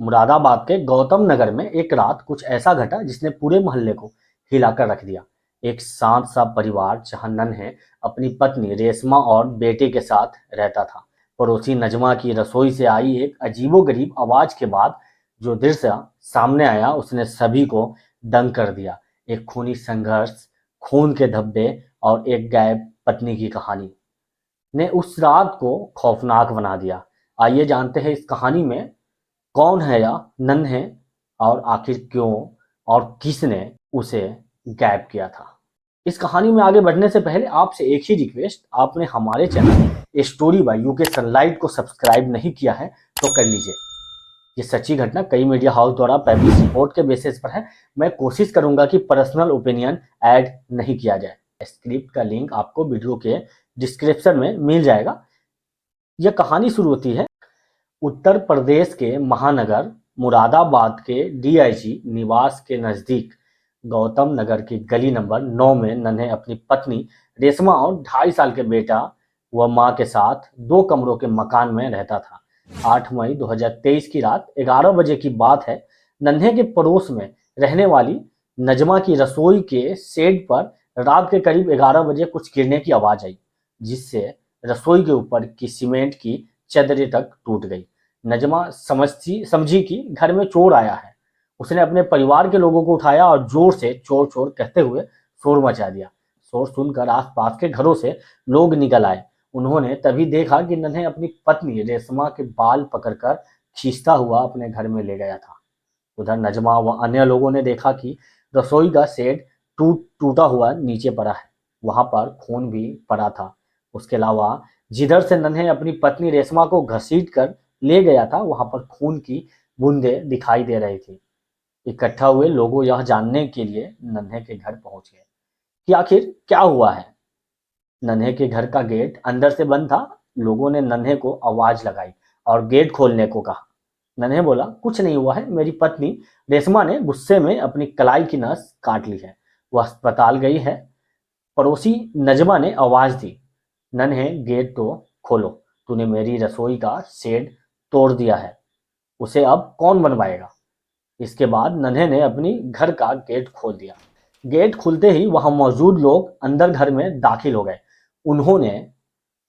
मुरादाबाद के गौतम नगर में एक रात कुछ ऐसा घटा जिसने पूरे मोहल्ले को हिलाकर रख दिया। एक शांत सा परिवार जहां नन्हे अपनी पत्नी रेशमा और बेटे के साथ रहता था। पड़ोसी नजमा की रसोई से आई एक अजीबोगरीब आवाज के बाद जो दृश्य सामने आया उसने सभी को दंग कर दिया। एक खूनी संघर्ष, खून के धब्बे और एक गायब पत्नी की कहानी ने उस रात को खौफनाक बना दिया। आइए जानते हैं इस कहानी में कौन है यह नन्हे और आखिर क्यों और किसने उसे गायब किया था। इस कहानी में आगे बढ़ने से पहले आपसे एक ही रिक्वेस्ट, आपने हमारे channel story by UK sunlight को सब्सक्राइब नहीं किया है तो कर लीजिए। ये सच्ची घटना कई मीडिया हाउस द्वारा पब्लिश रिपोर्ट के बेसिस पर है। मैं कोशिश करूंगा कि पर्सनल ओपिनियन ऐड नहीं किया जाए। स्क्रिप्ट का लिंक आपको वीडियो के डिस्क्रिप्शन में मिल जाएगा। यह कहानी शुरू होती है उत्तर प्रदेश के महानगर मुरादाबाद के डीआईजी निवास के नजदीक गौतम नगर की गली नंबर 9 में नन्हे अपनी पत्नी रेशमा और 2.5 साल के बेटा व मां के साथ 2 कमरों के मकान में रहता था। 8 मई 2023 की रात 11 बजे की बात है। नन्हे के पड़ोस में रहने वाली नजमा की रसोई के शेड पर रात के करीब 11 बजे कुछ गिरने की आवाज आई, जिससे रसोई के ऊपर की सीमेंट की चदरें तक टूट गई। नजमा समझी कि घर में चोर आया है। उसने अपने परिवार के लोगों को उठाया और जोर से चोर चोर कहते हुए शोर मचा दिया। शोर सुनकर आसपास के घरों से लोग निकल आए। उन्होंने तभी देखा कि नन्हे अपनी पत्नी रेशमा के बाल पकड़कर खींचता हुआ अपने घर में ले गया था। उधर नजमा व अन्य लोगों ने देखा कि रसोई का शेड टूटा हुआ नीचे पड़ा है। वहां पर खून भी पड़ा था। उसके अलावा जिधर से नन्हे अपनी पत्नी रेशमा को घसीट कर ले गया था वहां पर खून की बूंदें दिखाई दे रही थी। इकट्ठा हुए लोगों यह जानने के लिए नन्हे के घर पहुंच गए कि आखिर क्या हुआ है। नन्हे के घर का गेट अंदर से बंद था। लोगों ने नन्हे को आवाज लगाई और गेट खोलने को कहा। नन्हे बोला, कुछ नहीं हुआ है, मेरी पत्नी रेशमा ने गुस्से में अपनी कलाई की नस काट ली है, वह अस्पताल गई है। पड़ोसी नजमा ने आवाज दी, नन्हे गेट तो खोलो, तूने मेरी रसोई का शेड तोड़ दिया है, उसे अब कौन बनवाएगा। इसके बाद नन्हे ने अपनी घर का गेट खोल दिया। गेट खुलते ही वहां मौजूद लोग अंदर घर में दाखिल हो गए। उन्होंने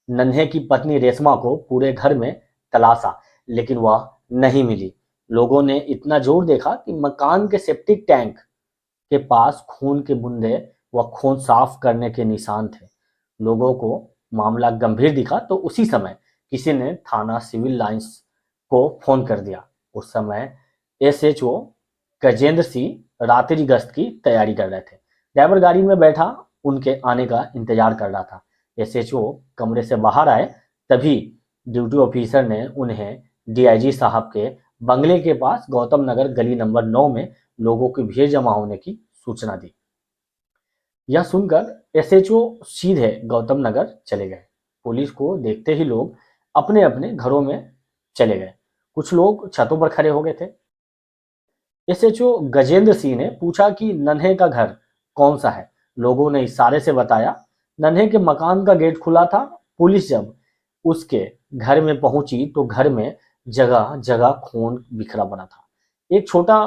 नन्हे की पत्नी रेशमा को पूरे घर में तलाशा, लेकिन वह नहीं मिली। लोगों ने इतना जोर देखा कि मकान के सेप्टिक टैंक के पास खून के बूंदे व खून साफ करने के निशान थे। लोगों को मामला गंभीर दिखा तो उसी समय किसी ने थाना सिविल लाइंस को फोन कर दिया। उस समय एसएचओ गजेंद्र सिंह रात्रि गश्त की तैयारी कर रहे थे। ड्राइवर गाड़ी में बैठा उनके आने का इंतजार कर रहा था। एसएचओ कमरे से बाहर आए तभी ड्यूटी ऑफिसर ने उन्हें डीआईजी साहब के बंगले के पास गौतम नगर गली नंबर 9 में लोगों की भीड़ जमा होने की सूचना दी। यह सुनकर एसएचओ सीधे गौतम नगर चले गए। पुलिस को देखते ही लोग अपने अपने घरों में चले गए। कुछ लोग छतों पर खड़े हो गए थे। एसएचओ गजेंद्र सिंह ने पूछा कि नन्हे का घर कौन सा है। लोगों ने इशारे से बताया। नन्हे के मकान का गेट खुला था। पुलिस जब उसके घर में पहुंची तो घर में जगह जगह खून बिखरा पड़ा था। एक छोटा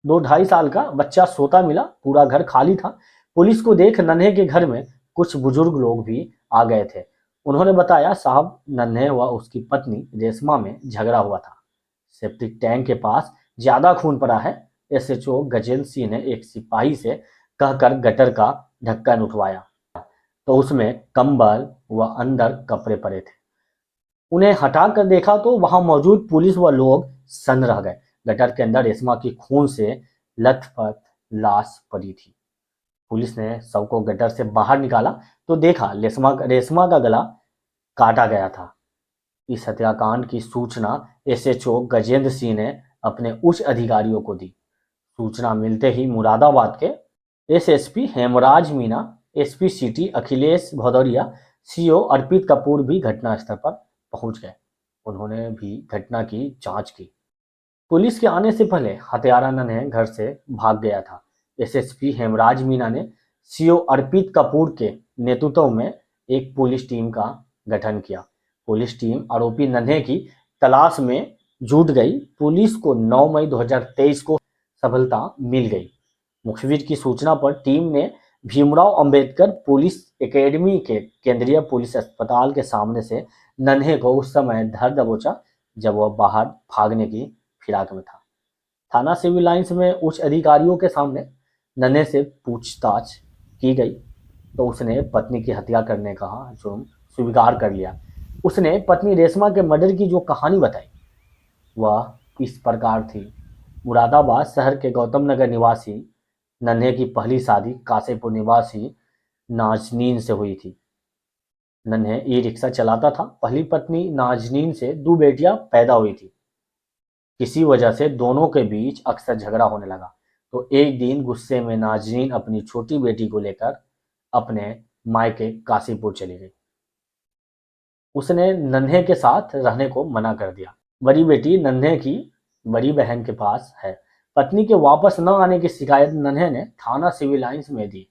2-2.5 साल का बच्चा सोता मिला। पूरा घर खाली था। पुलिस को देख नन्हे के घर में कुछ बुजुर्ग लोग भी आ गए थे। उन्होंने बताया, साहब, नन्हे व उसकी पत्नी रेशमा में झगड़ा हुआ था। सेप्टिक टैंक के पास ज्यादा खून पड़ा है। एसएचओ गजेंद्र सिंह ने एक सिपाही से कहकर गटर का ढक्कन उठवाया तो उसमें कंबल व अंदर कपड़े पड़े थे। उन्हें हटाकर देखा तो वहां मौजूद पुलिस व लोग सन्न रह गए। गटर के अंदर रेशमा की खून से लथपथ लाश पड़ी थी। पुलिस ने शव को गटर से बाहर निकाला तो देखा रेशमा का गला काटा गया था। इस हत्याकांड की सूचना एसएचओ गजेंद्र सिंह ने अपने उच्च अधिकारियों को दी। सूचना मिलते ही मुरादाबाद के SSP Hemraj Meena, SP city Akhilesh Bhadauria, CO Arpit Kapoor भी घटनास्थल पर पहुंच गए। उन्होंने भी घटना की जांच की। पुलिस के आने से पहले हत्यारा नन्हे घर से भाग गया था। एसएसपी हेमराज मीना ने सीओ अर्पित कपूर के नेतृत्व में एक पुलिस टीम का गठन किया। पुलिस टीम आरोपी नन्हे की तलाश में जुट गई। पुलिस को 9 मई 2023 को सफलता मिल गई। मुखबिर की सूचना पर टीम ने भीमराव अंबेडकर पुलिस एकेडमी के केंद्रीय पुलिस अस्पताल के सामने से नन्हे को उस समय धर दबोचा जब वह बाहर भागने की फिराक में था। थाना सिविल लाइंस में उच्च अधिकारियों के सामने नन्हे से पूछताछ की गई तो उसने पत्नी की हत्या करने का जुर्म स्वीकार कर लिया। उसने पत्नी रेशमा के मर्डर की जो कहानी बताई वह इस प्रकार थी। मुरादाबाद शहर के गौतम नगर निवासी नन्हे की पहली शादी कासेपुर निवासी नाजनीन से हुई थी। नन्हे ई रिक्शा चलाता था। पहली पत्नी नाजनीन से 2 बेटियां पैदा हुई थी। किसी वजह से दोनों के बीच अक्सर झगड़ा होने लगा तो एक दिन गुस्से में नाजनीन अपनी छोटी बेटी को लेकर अपने मायके काशीपुर चली गई। उसने नन्हे के साथ रहने को मना कर दिया। बड़ी बेटी नन्हे की बड़ी बहन के पास है। पत्नी के वापस न आने की शिकायत नन्हे ने थाना सिविल लाइंस में दी।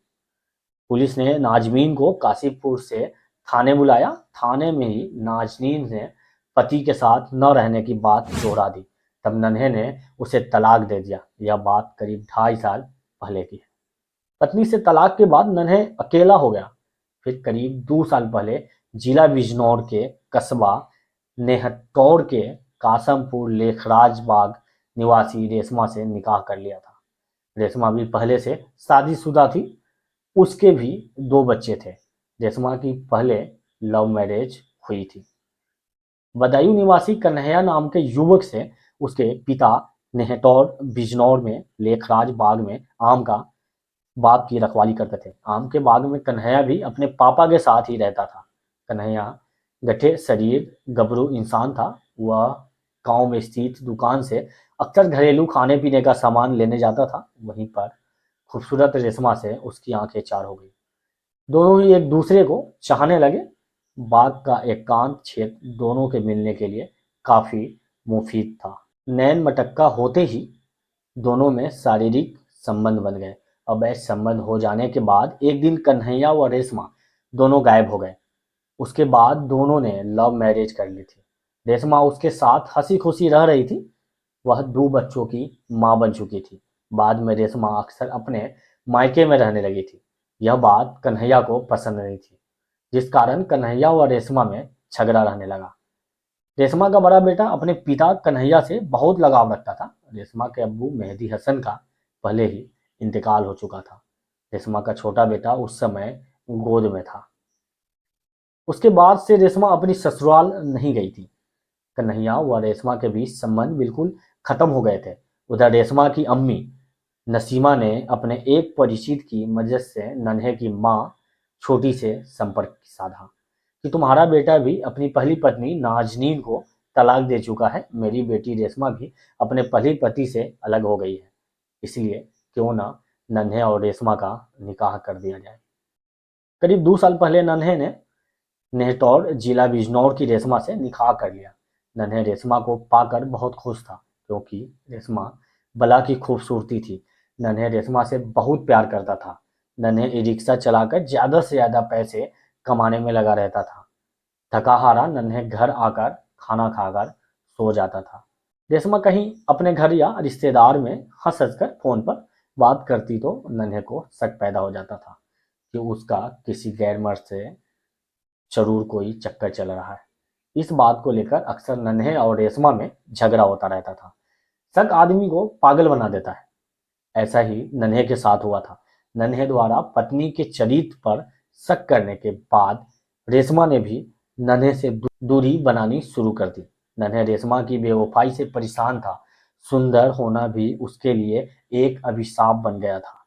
पुलिस ने नाजमीन को काशीपुर से थाने बुलाया। थाने में ही नाजनीन ने पति के साथ न रहने की बात दोहरा दी। तब नन्हे ने उसे तलाक दे दिया। यह बात करीब 2.5 साल पहले की है। पत्नी से तलाक के बाद नन्हे अकेला हो गया। फिर करीब 2 साल पहले जिला बिजनौर के कस्बा नेहटौर के कासमपुर लेखराज बाग निवासी रेशमा से निकाह कर लिया था। रेशमा भी पहले से शादीशुदा थी। उसके भी 2 बच्चे थे। रेशमा की पहले लव मैरिज हुई थी। बदायूं निवासी कन्हैया नाम के युवक से उसके पिता नेहटौर बिजनौर में लेखराज बाग में आम का बाग की रखवाली करते थे। आम के बाग में कन्हैया भी अपने पापा के साथ ही रहता था। कन्हैया गठे शरीर गबरू इंसान था। वह गांव में स्थित दुकान से अक्सर घरेलू खाने पीने का सामान लेने जाता था। वहीं पर खूबसूरत रेशमा से उसकी आंखें चार हो गई। दोनों ही एक दूसरे को चाहने लगे। बाग का एकांत क्षेत्र दोनों के मिलने के लिए काफी मुफीद था। नैन मटक्का होते ही दोनों में शारीरिक संबंध बन गए। अब ऐसे संबंध हो जाने के बाद एक दिन कन्हैया व रेशमा दोनों गायब हो गए। उसके बाद दोनों ने लव मैरिज कर ली थी। रेशमा उसके साथ हंसी खुशी रह रही थी। वह 2 बच्चों की मां बन चुकी थी। बाद में रेशमा अक्सर अपने मायके में रहने लगी थी। यह बात कन्हैया को पसंद नहीं थी, जिस कारण कन्हैया व रेशमा में झगड़ा रहने लगा। रेशमा का बड़ा बेटा अपने पिता कन्हैया से बहुत लगाव रखता था। रेशमा के अब्बू मेहदी हसन का पहले ही इंतकाल हो चुका था। रेशमा का छोटा बेटा उस समय गोद में था। उसके बाद से रेशमा अपनी ससुराल नहीं गई थी। कन्हैया व रेशमा के बीच संबंध बिल्कुल खत्म हो गए थे। उधर रेशमा की अम्मी नसीमा ने अपने एक परिचित की मदद से नन्हे की मां छोटी से संपर्क साधा कि तुम्हारा बेटा भी अपनी पहली पत्नी नाजनीन को तलाक दे चुका है। मेरी बेटी रेशमा भी अपने पहले पति से अलग हो गई है। इसलिए क्यों ना नन्हे और रेशमा का निकाह कर दिया जाए। करीब 2 साल पहले नन्हे ने नेहटौर जिला बिजनौर की रेशमा से निकाह कर लिया। नन्हे रेशमा को पाकर बहुत खुश था क्योंकि रेशमा बला की खूबसूरती थी। नन्हे रेशमा से बहुत प्यार करता था। नन्हे ई रिक्शा चलाकर ज्यादा से ज्यादा पैसे कमाने में लगा रहता था। थका हारा नन्हे घर आकर खाना खाकर सो जाता था। रेशमा कहीं अपने घर या रिश्तेदार में हंस हंसकर फोन पर बात करती तो नन्हे को शक पैदा हो जाता था कि उसका किसी गैर मर्द से जरूर कोई चक्कर चल रहा है। इस बात को लेकर अक्सर नन्हे और रेशमा में झगड़ा होता रहता था। शक आदमी को पागल बना देता है। ऐसा ही नन्हे के साथ हुआ था। नन्हे द्वारा पत्नी के चरित्र पर शक करने के बाद रेशमा ने भी नन्हे से दूरी बनानी शुरू कर दी। नन्हे रेशमा की बेवफाई से परेशान था। सुंदर होना भी उसके लिए एक अभिशाप बन गया था।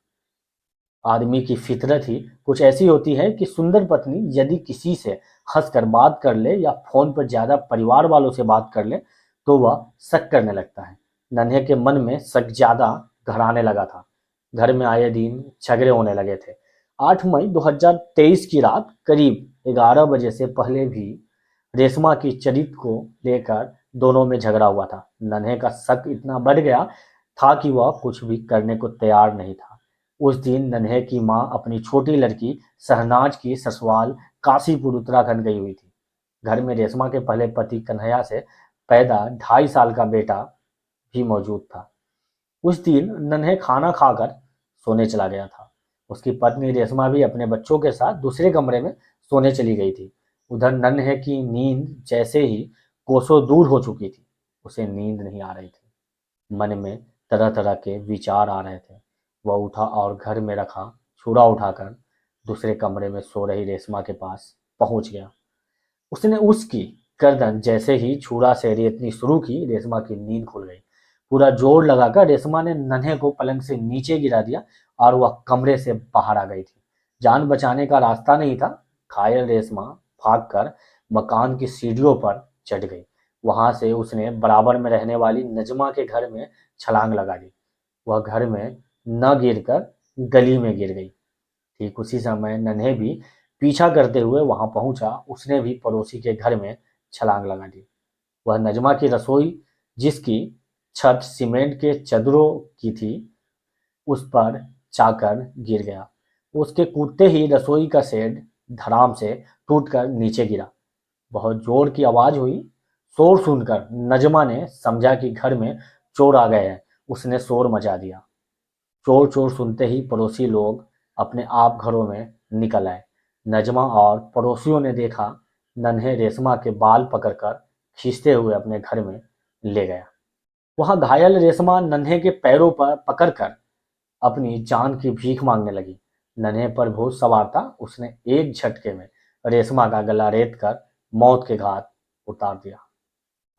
आदमी की फितरत ही कुछ ऐसी होती है कि सुंदर पत्नी यदि किसी से हंसकर बात कर ले या फोन पर ज्यादा परिवार वालों से बात कर ले तो वह शक करने लगता है। नन्हे के मन में शक ज्यादा गहराने लगा था। घर में आए दिन झगड़े होने लगे थे। 8 मई 2023 की रात करीब 11 बजे से पहले भी रेशमा की चरित्र को लेकर दोनों में झगड़ा हुआ था। नन्हे का शक इतना बढ़ गया था कि वह कुछ भी करने को तैयार नहीं था। उस दिन नन्हे की मां अपनी छोटी लड़की शहनाज की ससुराल काशीपुर उत्तराखंड गई हुई थी। घर में रेशमा के पहले पति कन्हैया से पैदा 2.5 साल का बेटा भी मौजूद था। उस दिन नन्हे खाना खाकर सोने चला गया था। उसकी पत्नी रेशमा भी अपने बच्चों के साथ दूसरे कमरे में सोने चली गई थी। उधर नन्हे की नींद जैसे ही कोसों दूर हो चुकी थी, उसे नींद नहीं आ रही थी। मन में तरह तरह के विचार आ रहे थे। वह उठा और घर में रखा छुरा उठाकर दूसरे कमरे में सो रही रेशमा के पास पहुंच गया। उसने उसकी गर्दन जैसे ही छुरा से रेतनी शुरू की, रेशमा की नींद खुल गई। पूरा जोर लगाकर रेशमा ने नन्हे को पलंग से नीचे गिरा दिया और वह कमरे से बाहर आ गई थी। जान बचाने का रास्ता नहीं था। घायल रेशमा भागकर मकान की सीढ़ियों पर चढ़ गई। वहां से उसने बराबर में रहने वाली नजमा के घर में छलांग लगा दी। वह घर में न गिरकर गली में गिर गई। ठीक उसी समय नन्हे भी पीछा करते हुए वहां पहुंचा। उसने भी पड़ोसी के घर में छलांग लगा दी। वह नजमा की रसोई, जिसकी छत सीमेंट के चदरों की थी, उस पर जाकर गिर गया। उसके कूदते ही रसोई का शेड धड़ाम से टूटकर नीचे गिरा। बहुत जोर की आवाज हुई। शोर सुनकर नजमा ने समझा कि घर में चोर आ गए हैं। उसने शोर मचा दिया। चोर चोर सुनते ही पड़ोसी लोग अपने आप घरों में निकल आए। नजमा और पड़ोसियों ने देखा, नन्हे रेशमा के बाल पकड़कर खींचते हुए अपने घर में ले गया। वहां घायल रेशमा नन्हे के पैरों पर पकड़कर अपनी जान की भीख मांगने लगी। नन्हे पर भूत सवार था। उसने एक झटके में रेशमा का गला रेत कर मौत के घाट उतार दिया।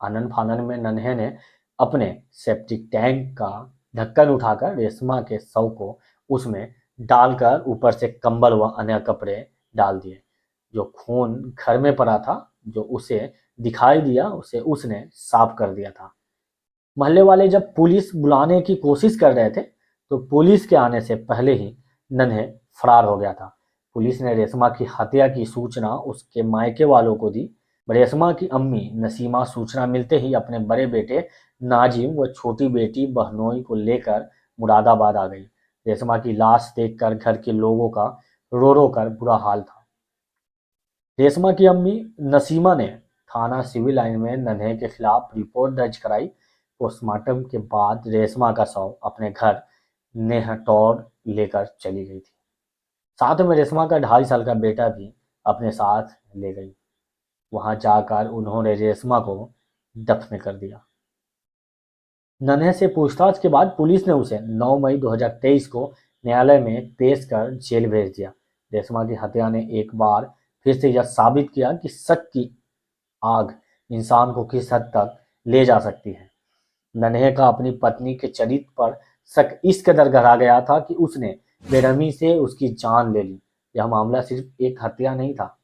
आनन फानन में नन्हे ने अपने सेप्टिक टैंक का ढक्कन उठाकर रेशमा के शव को उसमें डालकर ऊपर से कंबल व अन्य कपड़े डाल दिए। जो खून घर में पड़ा था, जो उसे दिखाई दिया, उसे उसने साफ कर दिया था। मोहल्ले वाले जब पुलिस बुलाने की कोशिश कर रहे थे, तो पुलिस के आने से पहले ही नन्हे फरार हो गया था। पुलिस ने रेशमा की हत्या की सूचना उसके मायके वालों को दी। रेशमा की अम्मी नसीमा सूचना मिलते ही अपने बड़े बेटे नाजिम व छोटी बेटी बहनोई को लेकर मुरादाबाद आ गई। रेशमा की लाश देखकर घर के लोगों का रो रो कर बुरा हाल था। रेशमा की अम्मी नसीमा ने थाना सिविल लाइन में नन्हे के खिलाफ रिपोर्ट दर्ज कराई। पोस्टमार्टम के बाद रेशमा का शव अपने घर नेहटौर लेकर चली गई थी। साथ में रेशमा का 2.5 साल का बेटा भी अपने साथ ले गई। वहां जाकर उन्होंने रेशमा को दफन कर दिया। नन्हे से पूछताछ के बाद पुलिस ने उसे 9 मई 2023 को न्यायालय में पेश कर जेल भेज दिया। रेशमा की हत्या ने एक बार फिर से यह साबित किया कि शक की आग इंसान को किस हद तक ले जा सकती है। नन्हे का अपनी पत्नी के चरित्र पर शक इस कदर गहरा गया था कि उसने बेरहमी से उसकी जान ले ली। यह मामला सिर्फ एक हत्या नहीं था,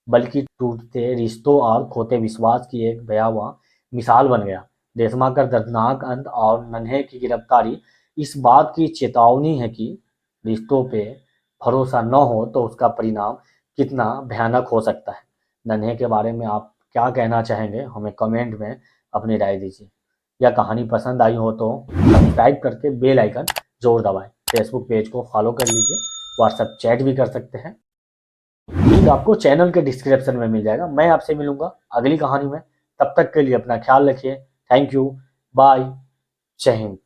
बल्कि टूटते रिश्तों और खोते विश्वास की एक भयावह मिसाल बन गया। रेशमा का दर्दनाक अंत और नन्हे की गिरफ्तारी इस बात की चेतावनी है कि रिश्तों पे भरोसा न हो तो उसका परिणाम कितना भयानक हो सकता है। नन्हे के बारे में आप क्या कहना चाहेंगे, हमें कमेंट में अपनी राय दीजिए। यह कहानी पसंद आई हो तो सब्सक्राइब करके बेल आइकन जरूर दबाएं। फेसबुक पेज को फॉलो कर लीजिए। व्हाट्सएप चैट भी कर सकते हैं। लिंक आपको चैनल के डिस्क्रिप्शन में मिल जाएगा। मैं आपसे मिलूंगा अगली कहानी में। तब तक के लिए अपना ख्याल रखिए। Thank you. बाय। जय हिंद।